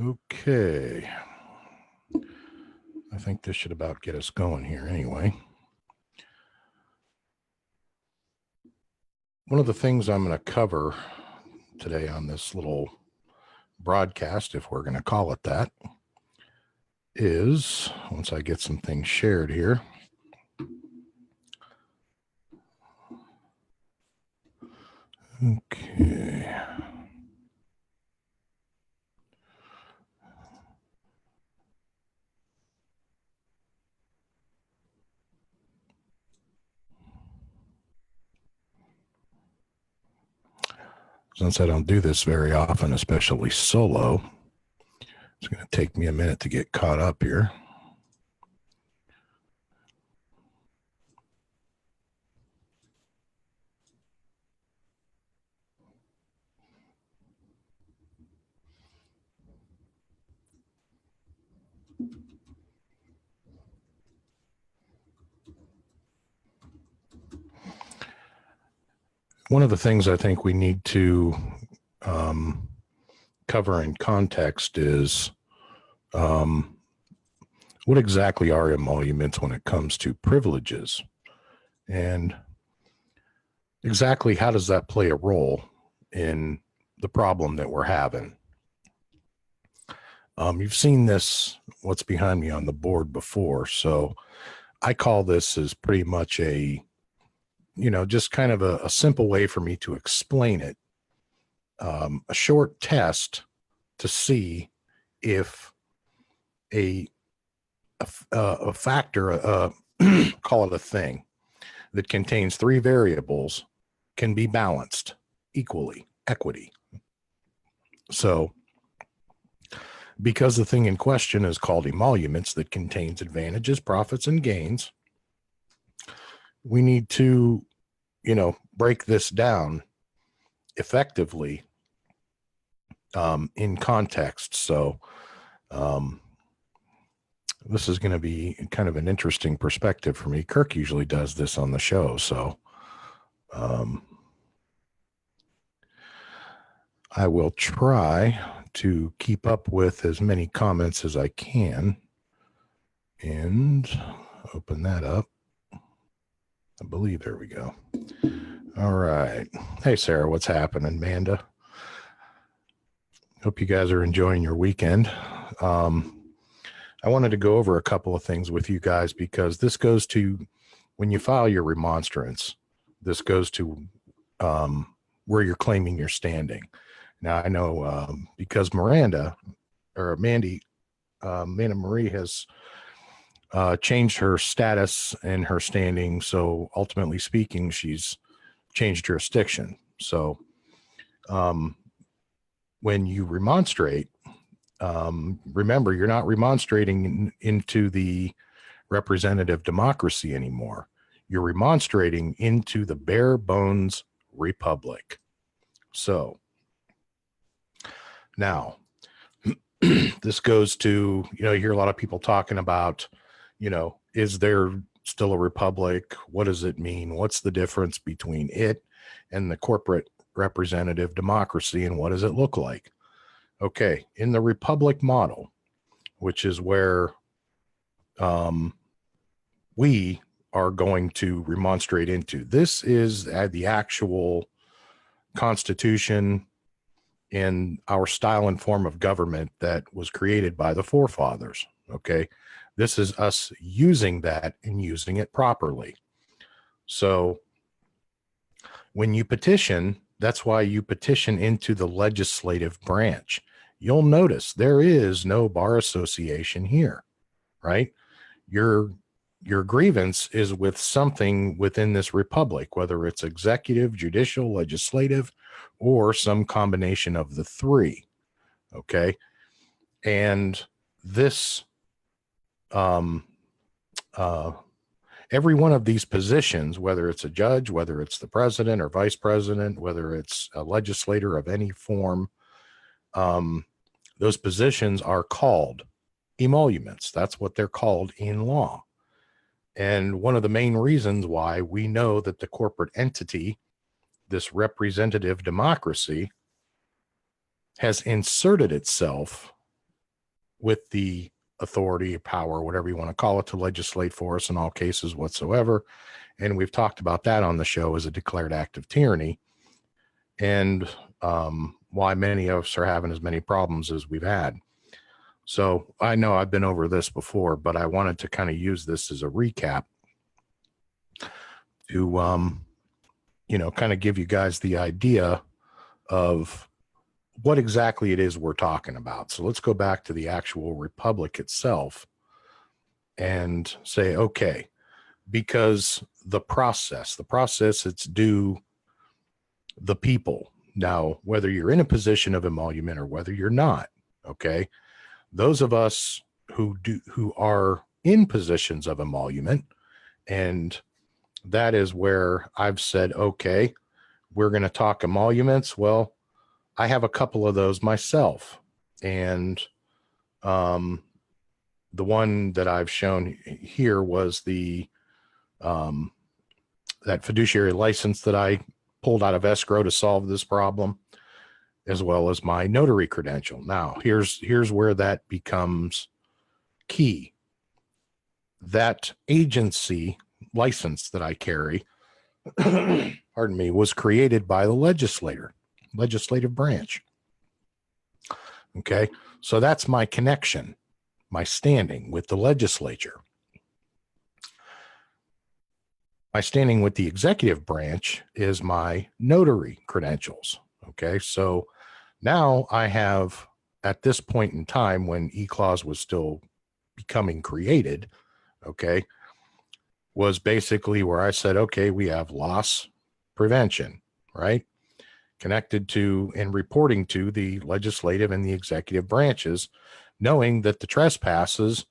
Okay. I think this should about get us going here anyway. One of the things I'm going to cover today on this little broadcast, if we're going to call it that, is, once I get some things shared here. Okay. Since I don't do this very often, especially solo, it's going to take me a minute to get caught up here. One of the things I think we need to cover in context is what exactly are emoluments when it comes to privileges, and exactly how does that play a role in the problem that we're having. You've seen this, what's behind me on the board before, so I call this as pretty much a, just kind of a simple way for me to explain it. A short test to see if a factor, call it a thing, that contains three variables can be balanced equally, equity. So, because the thing in question is called emoluments that contains advantages, profits, and gains, we need to, break this down effectively in context. So this is going to be kind of an interesting perspective for me. Kirk usually does this on the show, so I will try to keep up with as many comments as I can and open that up. I believe there we go. All right. Hey, Sarah, what's happening? Amanda? Hope you guys are enjoying your weekend. I wanted to go over a couple of things with you guys because this goes to, when you file your remonstrance, this goes to where you're claiming you're standing. Now, I know because Mandy Marie has changed her status and her standing. So ultimately speaking, she's changed jurisdiction. So when you remonstrate, remember, you're not remonstrating into the representative democracy anymore. You're remonstrating into the bare bones republic. So now this goes to, you hear a lot of people talking about, is there still a republic? What does it mean? What's the difference between it and the corporate representative democracy, and what does it look like? Okay, in the republic model, which is where we are going to remonstrate into, this is the actual constitution in our style and form of government that was created by the forefathers. Okay, this is us using that and using it properly. So when you petition, that's why you petition into the legislative branch. You'll notice there is no bar association here, right? Your grievance is with something within this republic, whether it's executive, judicial, legislative, or some combination of the three. Okay. And this, every one of these positions, whether it's a judge, whether it's the president or vice president, whether it's a legislator of any form, those positions are called emoluments. That's what they're called in law. And one of the main reasons why we know that the corporate entity, this representative democracy, has inserted itself with the authority, power, whatever you want to call it, to legislate for us in all cases whatsoever. And we've talked about that on the show as a declared act of tyranny, and why many of us are having as many problems as we've had. So I know I've been over this before, but I wanted to kind of use this as a recap to, kind of give you guys the idea of what exactly it is we're talking about. So let's go back to the actual republic itself and say, okay, because the process, it's due the people. Now, whether you're in a position of emolument or whether you're not, okay, those of us who are in positions of emolument, and that is where I've said, okay, we're going to talk emoluments. Well, I have a couple of those myself, and the one that I've shown here was the that fiduciary license that I pulled out of escrow to solve this problem, as well as my notary credential. Now, here's where that becomes key. That agency license that I carry, pardon me, was created by the legislative branch. Okay, so that's my connection, my standing with the legislature. My standing with the executive branch is my notary credentials. Okay, so now I have, at this point in time when E-Clause was still becoming created, okay, was basically where I said, okay, we have loss prevention, right? Connected to and reporting to the legislative and the executive branches, knowing that the trespasses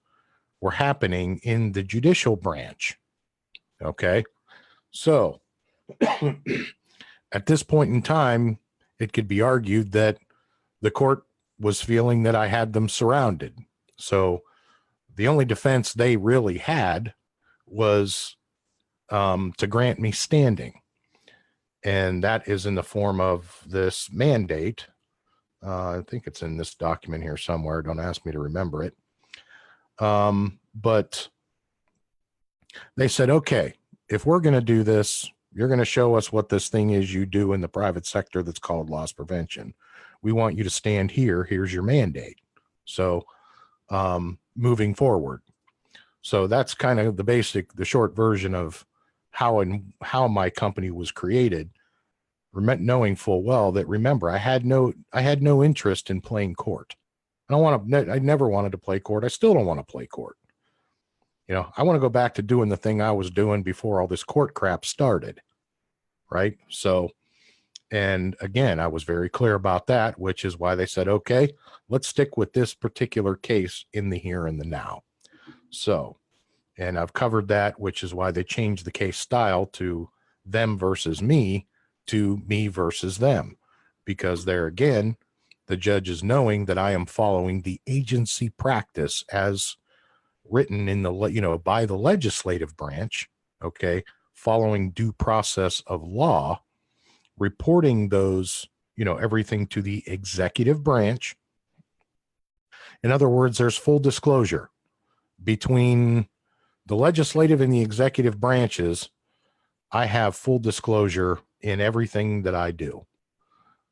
were happening in the judicial branch. Okay, so at this point in time, it could be argued that the court was feeling that I had them surrounded. So the only defense they really had was to grant me standing. And that is in the form of this mandate. I think it's in this document here somewhere. Don't ask me to remember it. But they said, okay, if we're going to do this, you're going to show us what this thing is you do in the private sector that's called loss prevention. We want you to stand here. Here's your mandate. So moving forward. So that's kind of the short version of how my company was created, knowing full well that, remember, I had no interest in playing court. I never wanted to play court. I still don't want to play court. I want to go back to doing the thing I was doing before all this court crap started. Right. So, and again, I was very clear about that, which is why they said, okay, let's stick with this particular case in the here and the now. So, and I've covered that, which is why they changed the case style to them versus me to me versus them, because there again, the judge is knowing that I am following the agency practice as written in the, by the legislative branch. Okay. Following due process of law, reporting those, everything to the executive branch. In other words, there's full disclosure between the legislative and the executive branches. I have full disclosure in everything that I do.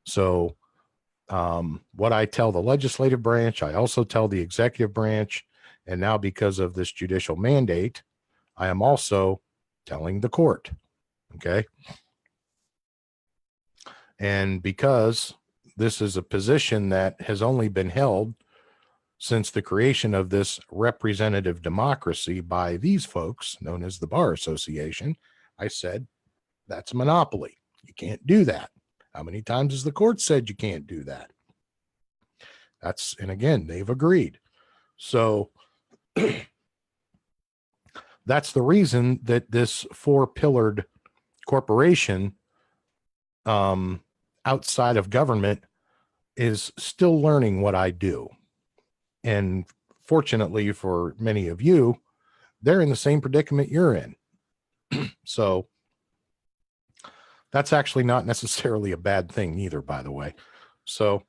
So what I tell the legislative branch, I also tell the executive branch. And now, because of this judicial mandate, I am also telling the court. Okay. And because this is a position that has only been held since the creation of this representative democracy by these folks known as the Bar Association, I said, that's a monopoly. You can't do that. How many times has the court said you can't do that? And again, they've agreed. So that's the reason that this four-pillared corporation outside of government is still learning what I do. And fortunately for many of you, they're in the same predicament you're in. So that's actually not necessarily a bad thing either, by the way. So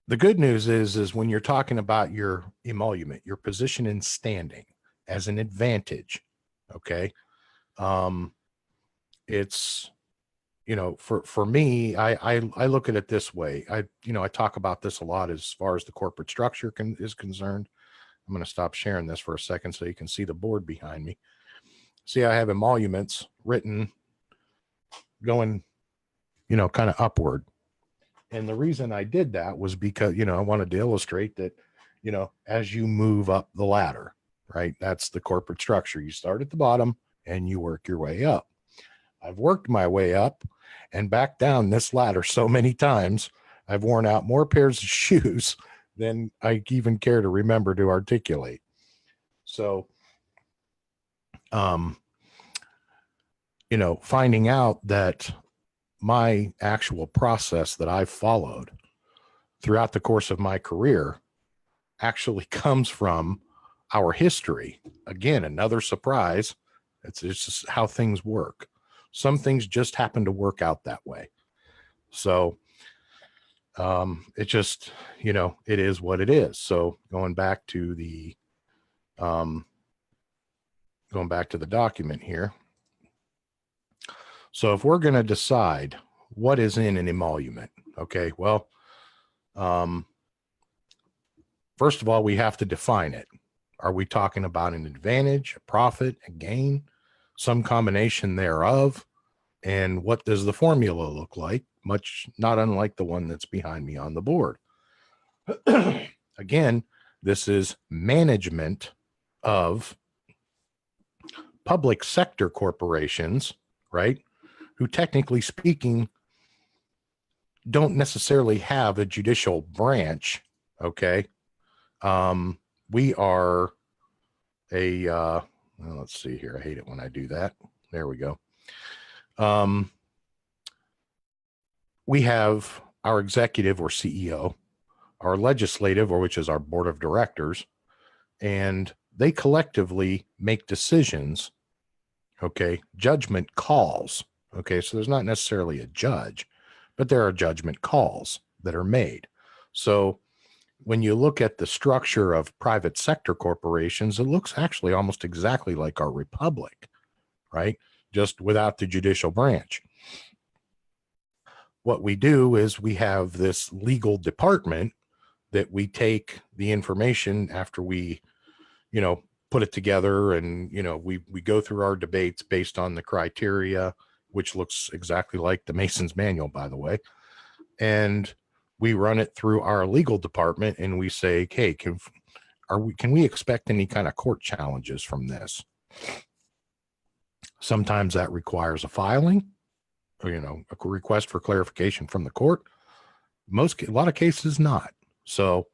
The good news is when you're talking about your emolument, your position in standing as an advantage, okay? Um, it's, for me, I look at it this way. I talk about this a lot as far as the corporate structure is concerned. I'm going to stop sharing this for a second so you can see the board behind me. See, I have emoluments written going, kind of upward. And the reason I did that was because, I wanted to illustrate that, as you move up the ladder, right? That's the corporate structure. You start at the bottom and you work your way up. I've worked my way up and back down this ladder so many times. I've worn out more pairs of shoes than I even care to remember to articulate. So, finding out that my actual process that I've followed throughout the course of my career actually comes from our history. Again, another surprise. It's just how things work. Some things just happen to work out that way. So it just, it is what it is. So going back to the document here. So if we're going to decide what is in an emolument, okay, well, first of all, we have to define it. Are we talking about an advantage, a profit, a gain, some combination thereof? And what does the formula look like? Much not unlike the one that's behind me on the board. Again, this is management of public sector corporations, right? Who technically speaking don't necessarily have a judicial branch. Okay. We are let's see here. I hate it when I do that. There we go. We have our executive or CEO, our legislative, or which is our board of directors, and they collectively make decisions. Okay. Judgment calls. Okay. So there's not necessarily a judge, but there are judgment calls that are made. So when you look at the structure of private sector corporations, it looks actually almost exactly like our republic, right? Just without the judicial branch. What we do is we have this legal department that we take the information after we, put it together, and, we go through our debates based on the criteria, which looks exactly like the Mason's manual, by the way. And we run it through our legal department and we say, hey, can we expect any kind of court challenges from this? Sometimes that requires a filing, or, a request for clarification from the court. A lot of cases not. So,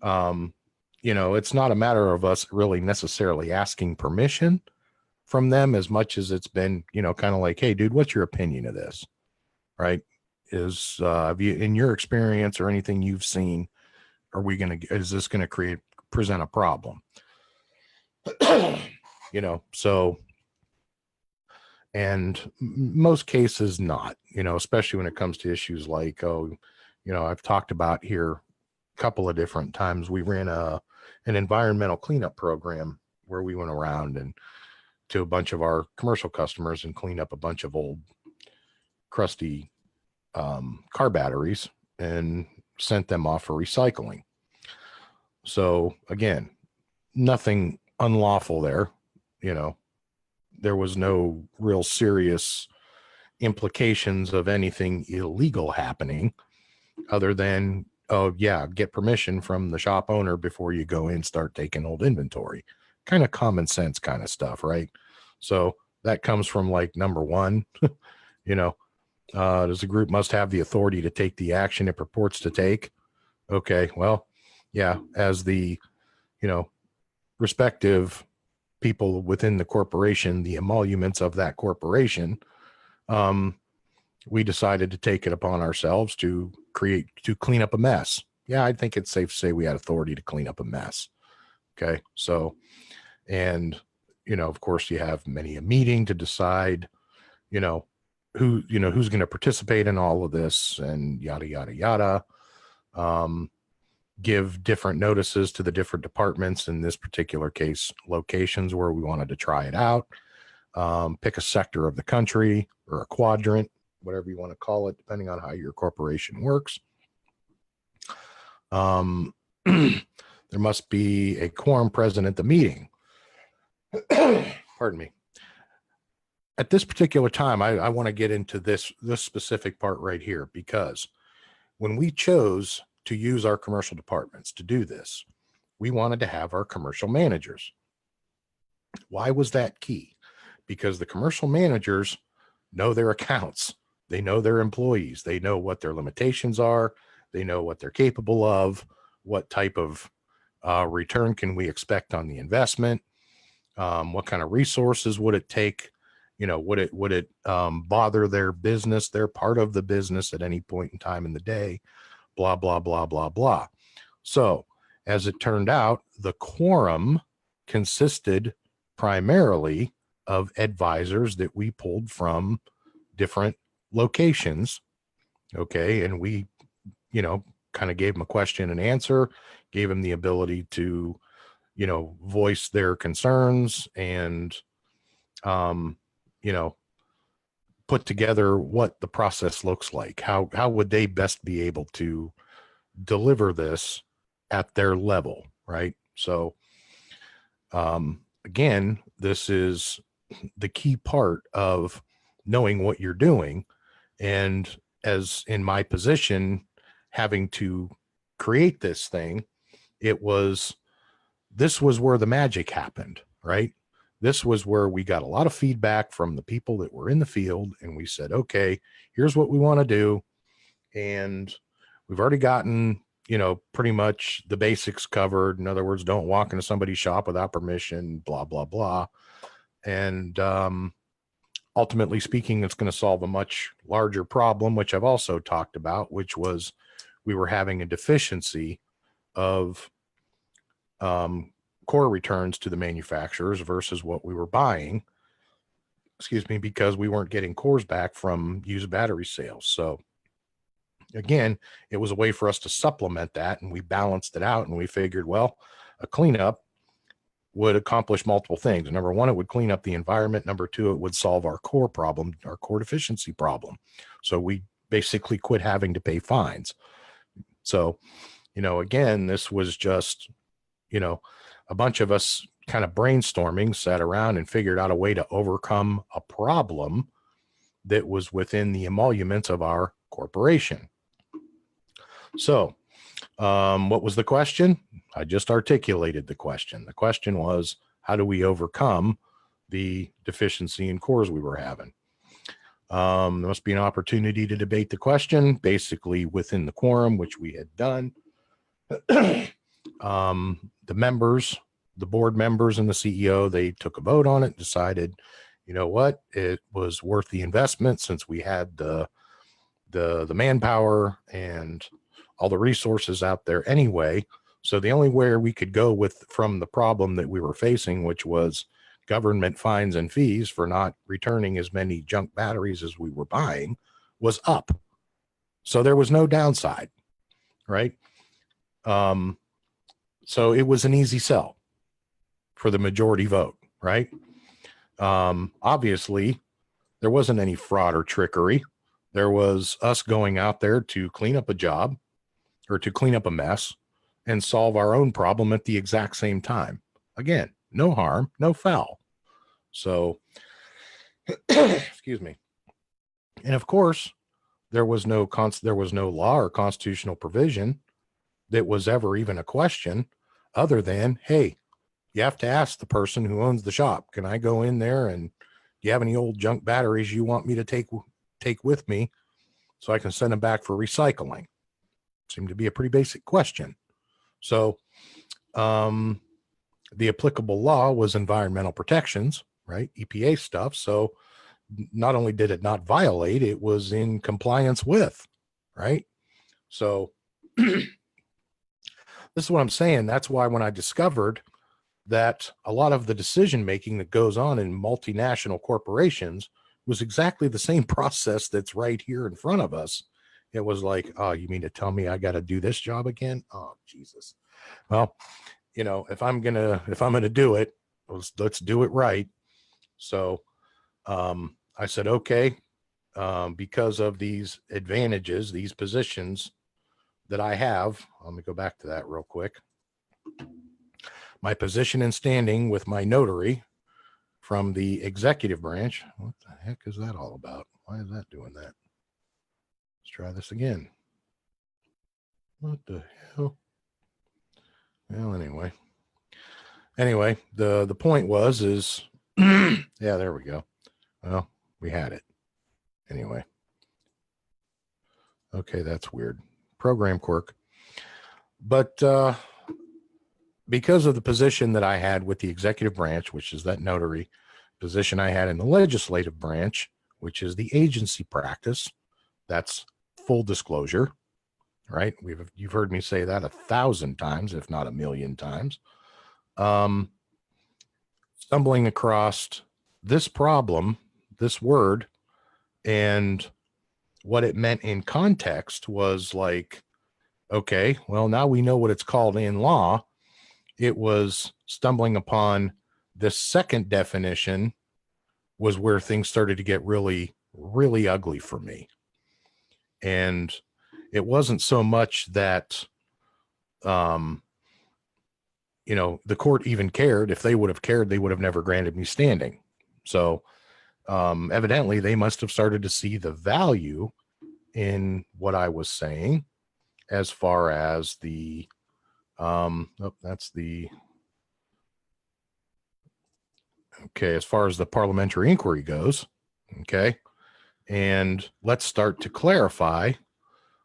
it's not a matter of us really necessarily asking permission from them as much as it's been, kind of like, hey, dude, what's your opinion of this? Right? Is have you, in your experience or anything you've seen, is this going to present a problem? So, and most cases not, especially when it comes to issues like, I've talked about here a couple of different times. We ran an environmental cleanup program where we went around and to a bunch of our commercial customers and clean up a bunch of old crusty car batteries and sent them off for recycling. So again, nothing unlawful there. There was no real serious implications of anything illegal happening other than, get permission from the shop owner before you go in, start taking old inventory. Kind of common sense kind of stuff, right? So that comes from like number one, does the group must have the authority to take the action it purports to take? Okay, well, yeah, as the, respective people within the corporation, the emoluments of that corporation, we decided to take it upon ourselves to clean up a mess. Yeah, I think it's safe to say we had authority to clean up a mess. Okay, so, and, of course, you have many a meeting to decide, who's going to participate in all of this and yada, yada, yada. give different notices to the different departments, in this particular case, locations where we wanted to try it out. Pick a sector of the country or a quadrant, whatever you want to call it, depending on how your corporation works. There must be a quorum present at the meeting. Pardon me. At this particular time, I want to get into this specific part right here, because when we chose to use our commercial departments to do this, we wanted to have our commercial managers. Why was that key? Because the commercial managers know their accounts. They know their employees. They know what their limitations are. They know what they're capable of, what type of return can we expect on the investment, what kind of resources would it take, would it bother their business, their part of the business at any point in time in the day, blah, blah, blah, blah, blah. So as it turned out, the quorum consisted primarily of advisors that we pulled from different locations. Okay. And we, kind of gave them a question and answer, gave them the ability to, voice their concerns and, put together what the process looks like. How would they best be able to deliver this at their level, right? So, again, this is the key part of knowing what you're doing. And as in my position, having to create this thing, this was where the magic happened, right? This was where we got a lot of feedback from the people that were in the field, and we said, okay, here's what we want to do. And we've already gotten, pretty much the basics covered. In other words, don't walk into somebody's shop without permission, blah, blah, blah. And ultimately speaking, it's going to solve a much larger problem, which I've also talked about, which was we were having a deficiency of core returns to the manufacturers versus what we were buying, because we weren't getting cores back from used battery sales. So again, it was a way for us to supplement that, and we balanced it out, and we figured, well, a cleanup would accomplish multiple things. Number one, it would clean up the environment. Number two, it would solve our core problem, our core deficiency problem. So we basically quit having to pay fines. So, again, this was just, a bunch of us kind of brainstorming, sat around and figured out a way to overcome a problem that was within the emoluments of our corporation. So, what was the question? I just articulated the question. The question was, how do we overcome the deficiency in cores we were having? There must be an opportunity to debate the question, basically within the quorum, which we had done. The members, the board members and the CEO, they took a vote on it, decided, what, it was worth the investment since we had the manpower and all the resources out there anyway. So the only way we could go from the problem that we were facing, which was government fines and fees for not returning as many junk batteries as we were buying, was up. So there was no downside, right? So it was an easy sell for the majority vote, right? Obviously, there wasn't any fraud or trickery. There was us going out there to clean up a job or to clean up a mess and solve our own problem at the exact same time. Again, no harm, no foul. So, excuse me. And of course, there was no law or constitutional provision that was ever even a question other than, hey, you have to ask the person who owns the shop, can I go in there and do you have any old junk batteries you want me to take with me so I can send them back for recycling? Seemed to be a pretty basic question. So the applicable law was environmental protections, right? EPA stuff. So not only did it not violate, it was in compliance with, right? So this is what I'm saying. That's why when I discovered that a lot of the decision making that goes on in multinational corporations was exactly the same process that's right here in front of us it was like, oh, you mean to tell me I got to do this job again? Oh, Jesus. Well, if I'm gonna do it, let's do it right. So I said, okay, because of these advantages, these positions that I have, let me go back to that real quick. My position and standing with my notary from the executive branch. What the heck is that all about? Why is that doing that? Let's try this again. What the hell? Well, anyway, the point is yeah, there we go. Well, we had it anyway. Okay, that's weird. Program quirk. But because of the position that I had with the executive branch, which is that notary position I had in the legislative branch, which is the agency practice, that's full disclosure, right? You've heard me say that 1,000 times, if not 1,000,000 times. Stumbling across this problem, this word, and what it meant in context was like, okay, well, now we know what it's called in law. It was stumbling upon this second definition was where things started to get really, really ugly for me. And it wasn't so much that, the court even cared. If they would have cared, they would have never granted me standing. So evidently they must have started to see the value in what I was saying as far as the, as far as the parliamentary inquiry goes. Okay. And let's start to clarify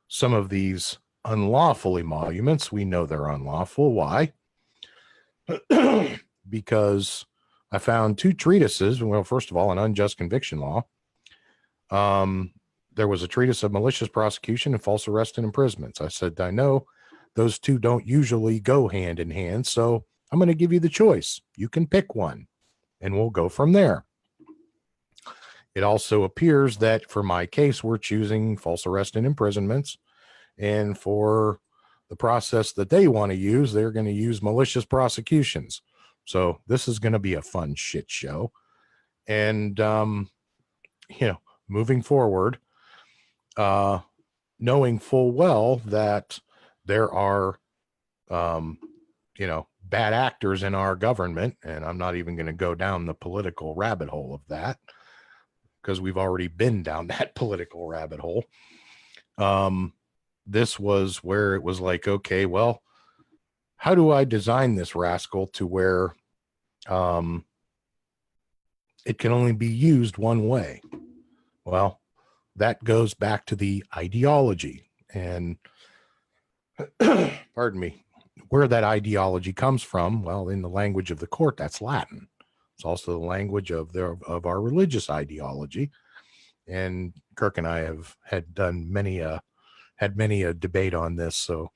some of these unlawful emoluments. We know they're unlawful. Why? Because I found two treatises. Well, first of all, an unjust conviction law. There was a treatise of malicious prosecution and false arrest and imprisonments. I said, I know those two don't usually go hand in hand, so I'm going to give you the choice. You can pick one, and we'll go from there. It also appears that for my case, we're choosing false arrest and imprisonments, and for the process that they want to use, they're going to use malicious prosecutions. So this is going to be a fun shit show. And, moving forward, knowing full well that there are, bad actors in our government, and I'm not even going to go down the political rabbit hole of that because we've already been down that political rabbit hole. This was where it was like, okay, well, how do I design this rascal to where it can only be used one way? Well, that goes back to the ideology, and pardon me, where that ideology comes from. Well, in the language of the court, that's Latin. It's also the language of our religious ideology. And Kirk and I had many a debate on this. So,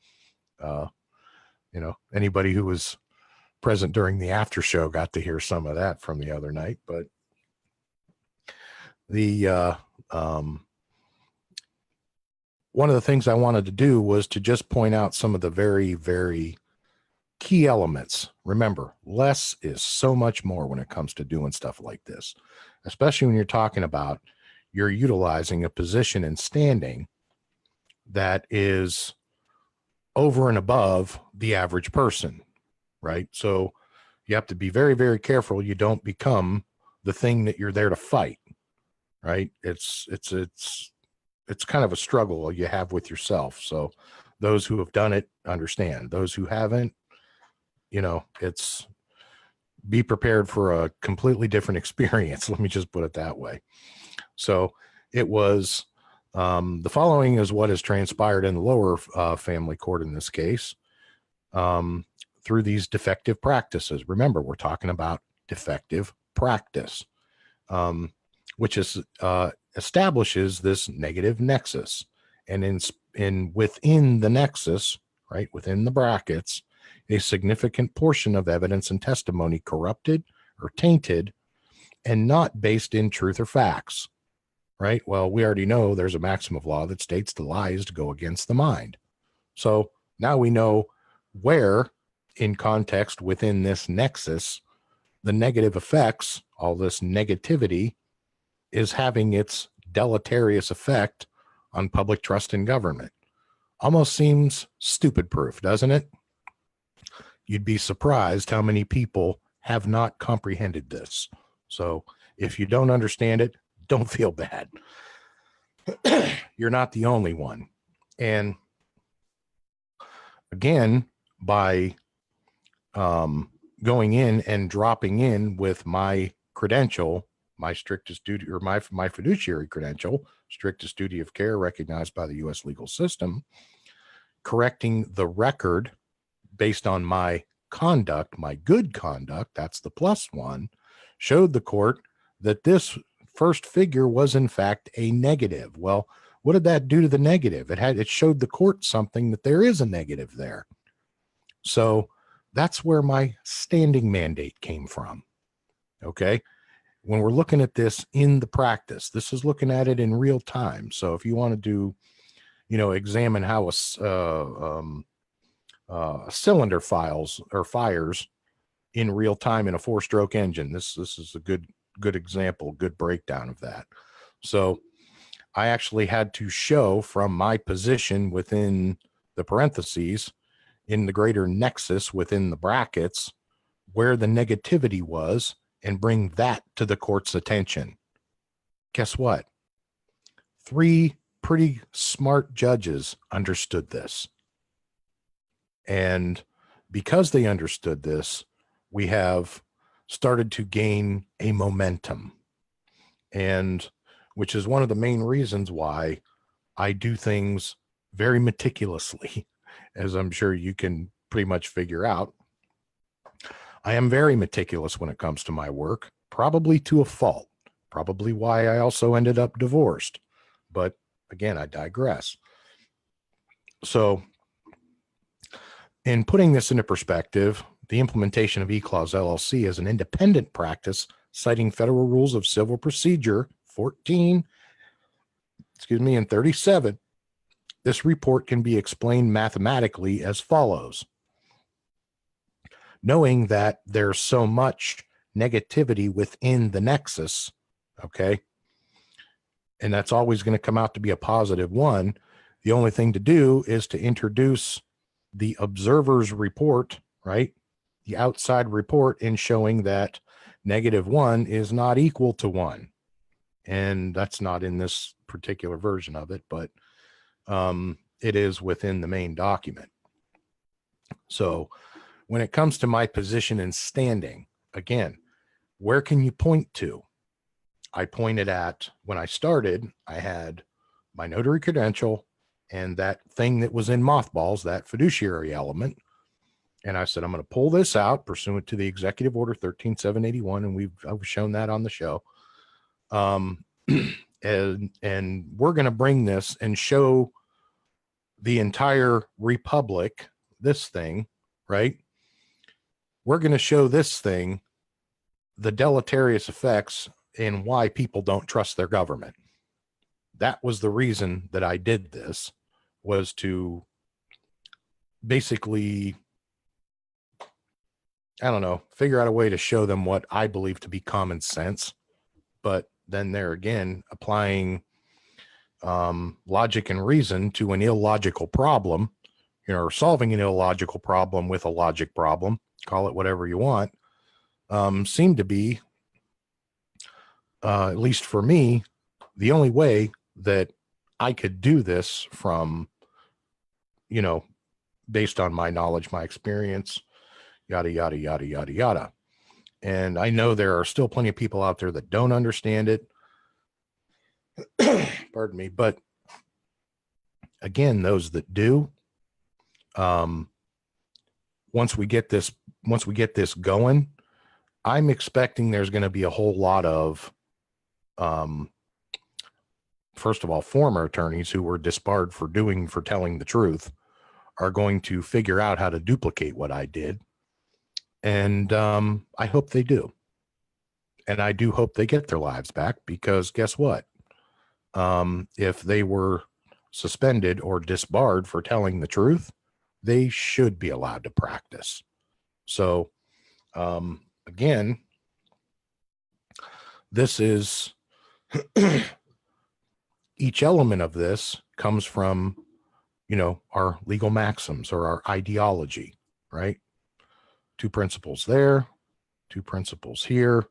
anybody who was present during the after show got to hear some of that from the other night. But the one of the things I wanted to do was to just point out some of the very, very key elements. Remember, less is so much more when it comes to doing stuff like this, especially when you're talking about you're utilizing a position and standing that is over and above the average person, right? So you have to be very, very careful you don't become the thing that you're there to fight, right? It's kind of a struggle you have with yourself. So those who have done it understand. Those who haven't, it's be prepared for a completely different experience. Let me just put it that way. So it was, the following is what has transpired in the lower family court in this case, through these defective practices. Remember, we're talking about defective practice, which is, establishes this negative nexus, and within the nexus, right, within the brackets, a significant portion of evidence and testimony corrupted or tainted and not based in truth or facts, right? Well, we already know there's a maxim of law that states the lie is to go against the mind. So now we know where, in context within this nexus, the negative effects, all this negativity, is having its deleterious effect on public trust in government. Almost seems stupid proof, doesn't it? You'd be surprised how many people have not comprehended this. So if you don't understand it, don't feel bad. You're not the only one. And again, by going in and dropping in with my credential, my strictest duty, or my fiduciary credential, strictest duty of care recognized by the U.S. legal system, correcting the record based on my conduct, my good conduct, that's the plus one, showed the court that this first figure was in fact a negative. Well, what did that do to the negative? It showed the court something, that there is a negative there. So that's where my standing mandate came from. Okay. When we're looking at this in the practice, this is looking at it in real time. So if you want to do, examine how a cylinder fires in real time in a 4-stroke engine, this is a good example, good breakdown of that. So I actually had to show from my position within the parentheses in the greater nexus within the brackets where the negativity was and bring that to the court's attention. Guess what? 3 pretty smart judges understood this. And because they understood this, we have started to gain a momentum, and which is one of the main reasons why I do things very meticulously, as I'm sure you can pretty much figure out. I am very meticulous when it comes to my work, probably to a fault, probably why I also ended up divorced. But again, I digress. So in putting this into perspective, the implementation of E-Clause LLC as an independent practice, citing Federal Rules of Civil Procedure 14, and 37, this report can be explained mathematically as follows. Knowing that there's so much negativity within the nexus, okay, and that's always going to come out to be a positive one, the only thing to do is to introduce the observer's report, right? The outside report, in showing that -1 is not equal to 1. And that's not in this particular version of it, but it is within the main document. So when it comes to my position and standing, again, where can you point to? I pointed at, when I started, I had my notary credential and that thing that was in mothballs, that fiduciary element. And I said, I'm going to pull this out pursuant to the Executive Order 13781. And I've shown that on the show. And we're going to bring this and show the entire republic this thing, right? We're going to show this thing, the deleterious effects and why people don't trust their government. That was the reason that I did this, was to basically, I don't know, figure out a way to show them what I believe to be common sense. But then there again, applying logic and reason to an illogical problem, or solving an illogical problem with a logic problem, call it whatever you want, seemed to be, at least for me, the only way that I could do this from, based on my knowledge, my experience, yada, yada, yada, yada, yada. And I know there are still plenty of people out there that don't understand it. Pardon me. But again, those that do, once we get this going, I'm expecting there's going to be a whole lot of, first of all, former attorneys who were disbarred for telling the truth are going to figure out how to duplicate what I did. And I hope they do. And I do hope they get their lives back, because guess what? if they were suspended or disbarred for telling the truth, they should be allowed to practice. So, again, this is each element of this comes from, our legal maxims or our ideology, right? 2 principles there, 2 principles here.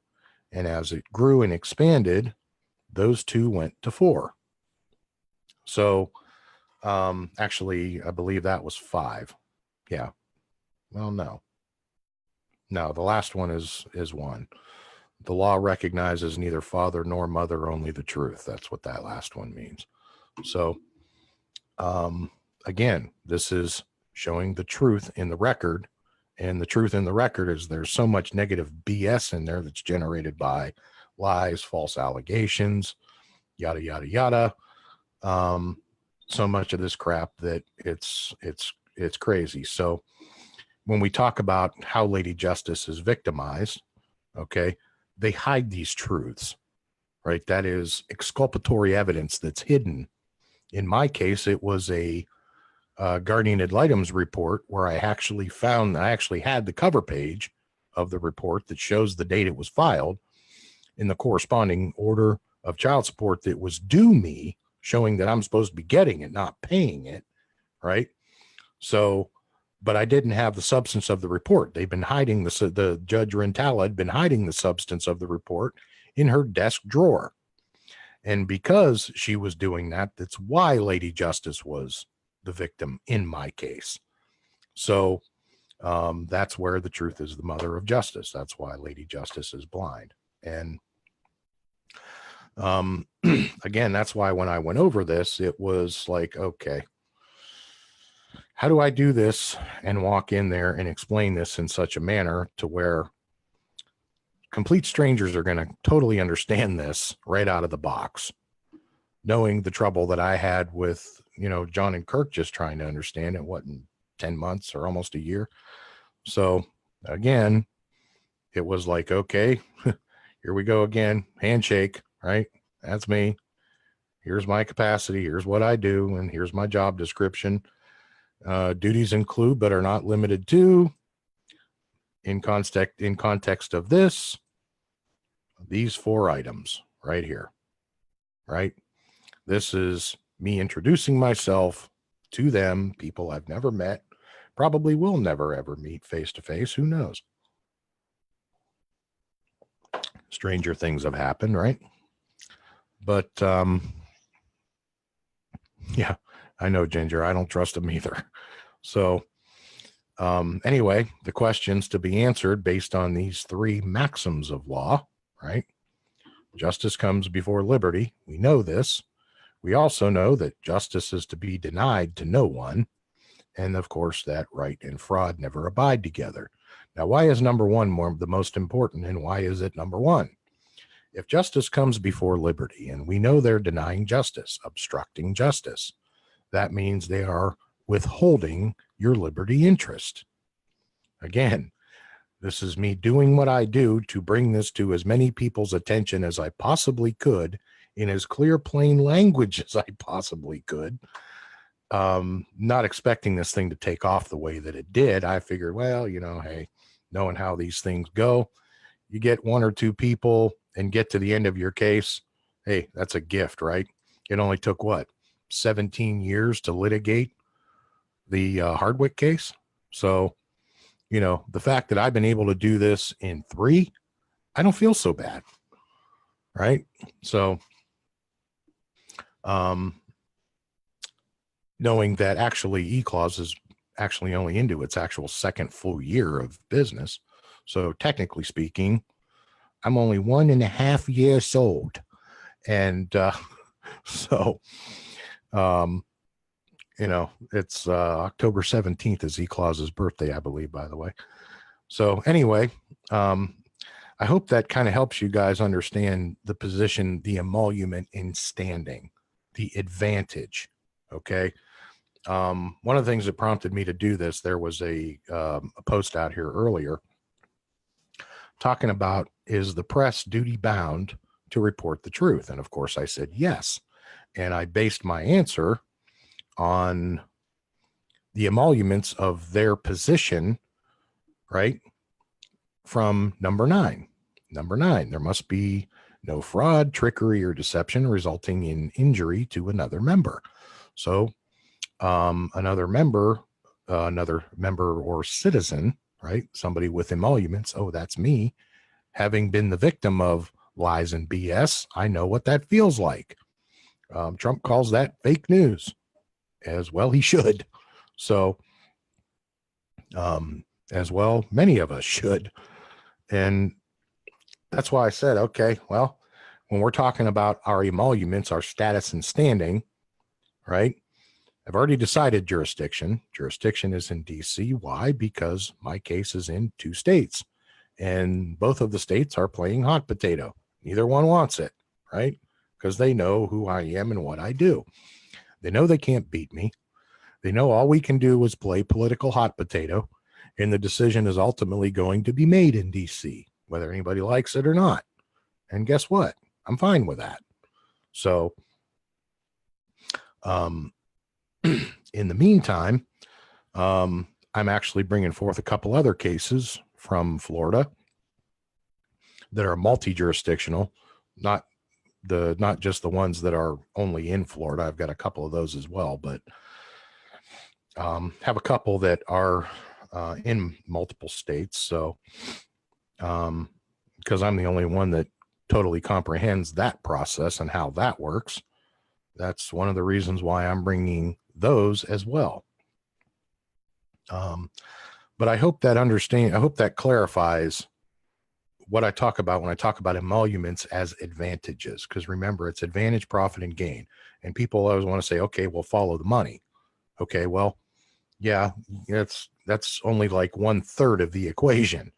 And as it grew and expanded, those 2 went to 4. So, actually, I believe that was 5. Yeah. Well, no, the last one is 1. The law recognizes neither father nor mother, only the truth. That's what that last one means. So, again, this is showing the truth in the record. And the truth in the record is there's so much negative BS in there that's generated by lies, false allegations, yada, yada, yada. So much of this crap that it's crazy. So when we talk about how Lady Justice is victimized, okay, they hide these truths, right? That is exculpatory evidence that's hidden. In my case, it was a guardian ad litem's report where I actually had the cover page of the report that shows the date it was filed in the corresponding order of child support that was due me, showing that I'm supposed to be getting it, not paying it, right? So, but I didn't have the substance of the report. They've been hiding the Judge Rentala had been hiding the substance of the report in her desk drawer. And because she was doing that, that's why Lady Justice was the victim in my case. So that's where the truth is the mother of justice. That's why Lady Justice is blind. And again, that's why when I went over this, it was like, okay, how do I do this and walk in there and explain this in such a manner to where complete strangers are going to totally understand this right out of the box, knowing the trouble that I had with, John and Kirk just trying to understand it, in 10 months or almost a year. So again, it was like, okay, here we go again, handshake, right? That's me. Here's my capacity. Here's what I do. And here's my job description. Duties include, but are not limited to, in context of this, these 4 items right here, right? This is me introducing myself to them, people I've never met, probably will never ever meet face to face. Who knows? Stranger things have happened, right? But yeah, I know, Ginger. I don't trust them either. So anyway, the questions to be answered based on these 3 maxims of law, right? Justice comes before liberty. We know this. We also know that justice is to be denied to no one. And of course, that right and fraud never abide together. Now, why is number 1 the most important, and why is it number 1? If justice comes before liberty, and we know they're denying justice, obstructing justice, that means they are withholding your liberty interest. Again, this is me doing what I do to bring this to as many people's attention as I possibly could in as clear, plain language as I possibly could. Not expecting this thing to take off the way that it did. I figured, well, hey, knowing how these things go, you get 1 or 2 people and get to the end of your case. Hey, that's a gift, right? It only took 17 years to litigate the Hardwick case. So, the fact that I've been able to do this in 3, I don't feel so bad. Right. So, knowing that actually E-Clause is actually only into its actual 2nd full year of business. So technically speaking, I'm only 1.5 years old. And so, it's October 17th is E-Clause's birthday, I believe, by the way. So anyway, I hope that kind of helps you guys understand the position, the emolument in standing, the advantage. Okay. One of the things that prompted me to do this, there was a post out here earlier talking about, is the press duty bound to report the truth? And of course I said yes, And I based my answer on the emoluments of their position, right? From number 9. Number 9, there must be no fraud, trickery, or deception resulting in injury to another member. So another member or citizen, right? Somebody with emoluments. Oh, that's me. Having been the victim of lies and BS, I know what that feels like. Trump calls that fake news, as well he should. So, as well, many of us should. And that's why I said, okay, well, when we're talking about our emoluments, our status and standing, right? I've already decided jurisdiction. Jurisdiction is in DC. Why? Because my case is in 2 states, and both of the states are playing hot potato. Neither one wants it, right? Because they know who I am and what I do. They know they can't beat me. They know all we can do is play political hot potato, and the decision is ultimately going to be made in DC, whether anybody likes it or not. And guess what? I'm fine with that. So, in the meantime, I'm actually bringing forth a couple other cases from Florida that are multi-jurisdictional, not just the ones that are only in Florida. I've got a couple of those as well, but have a couple that are in multiple states. So, because I'm the only one that totally comprehends that process and how that works, that's one of the reasons why I'm bringing those as well. But I hope that clarifies what I talk about when I talk about emoluments as advantages. Because remember, it's advantage, profit, and gain. And people always want to say, okay, well, follow the money. Okay, well, yeah, that's only like 1/3 of the equation,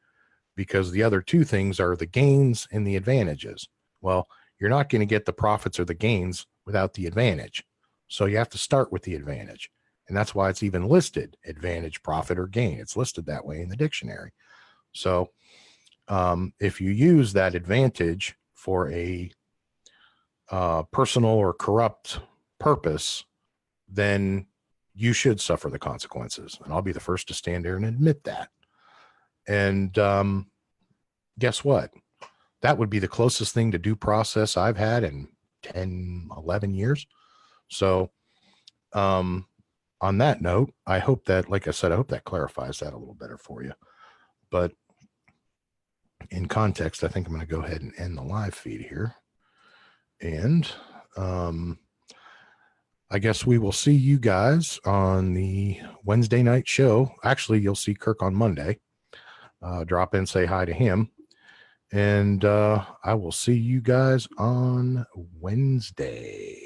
because the other 2 things are the gains and the advantages. Well, you're not going to get the profits or the gains without the advantage. So you have to start with the advantage. And that's why it's even listed advantage, profit, or gain. It's listed that way in the dictionary. So if you use that advantage for a personal or corrupt purpose, then you should suffer the consequences. And I'll be the first to stand there and admit that. And guess what? That would be the closest thing to due process I've had in 10, 11 years. So on that note, I hope that, like I said, I hope that clarifies that a little better for you. But in context, I think I'm going to go ahead and end the live feed here. And I guess we will see you guys on the Wednesday night show. Actually, you'll see Kirk on Monday. Drop in, say hi to him. And I will see you guys on Wednesday.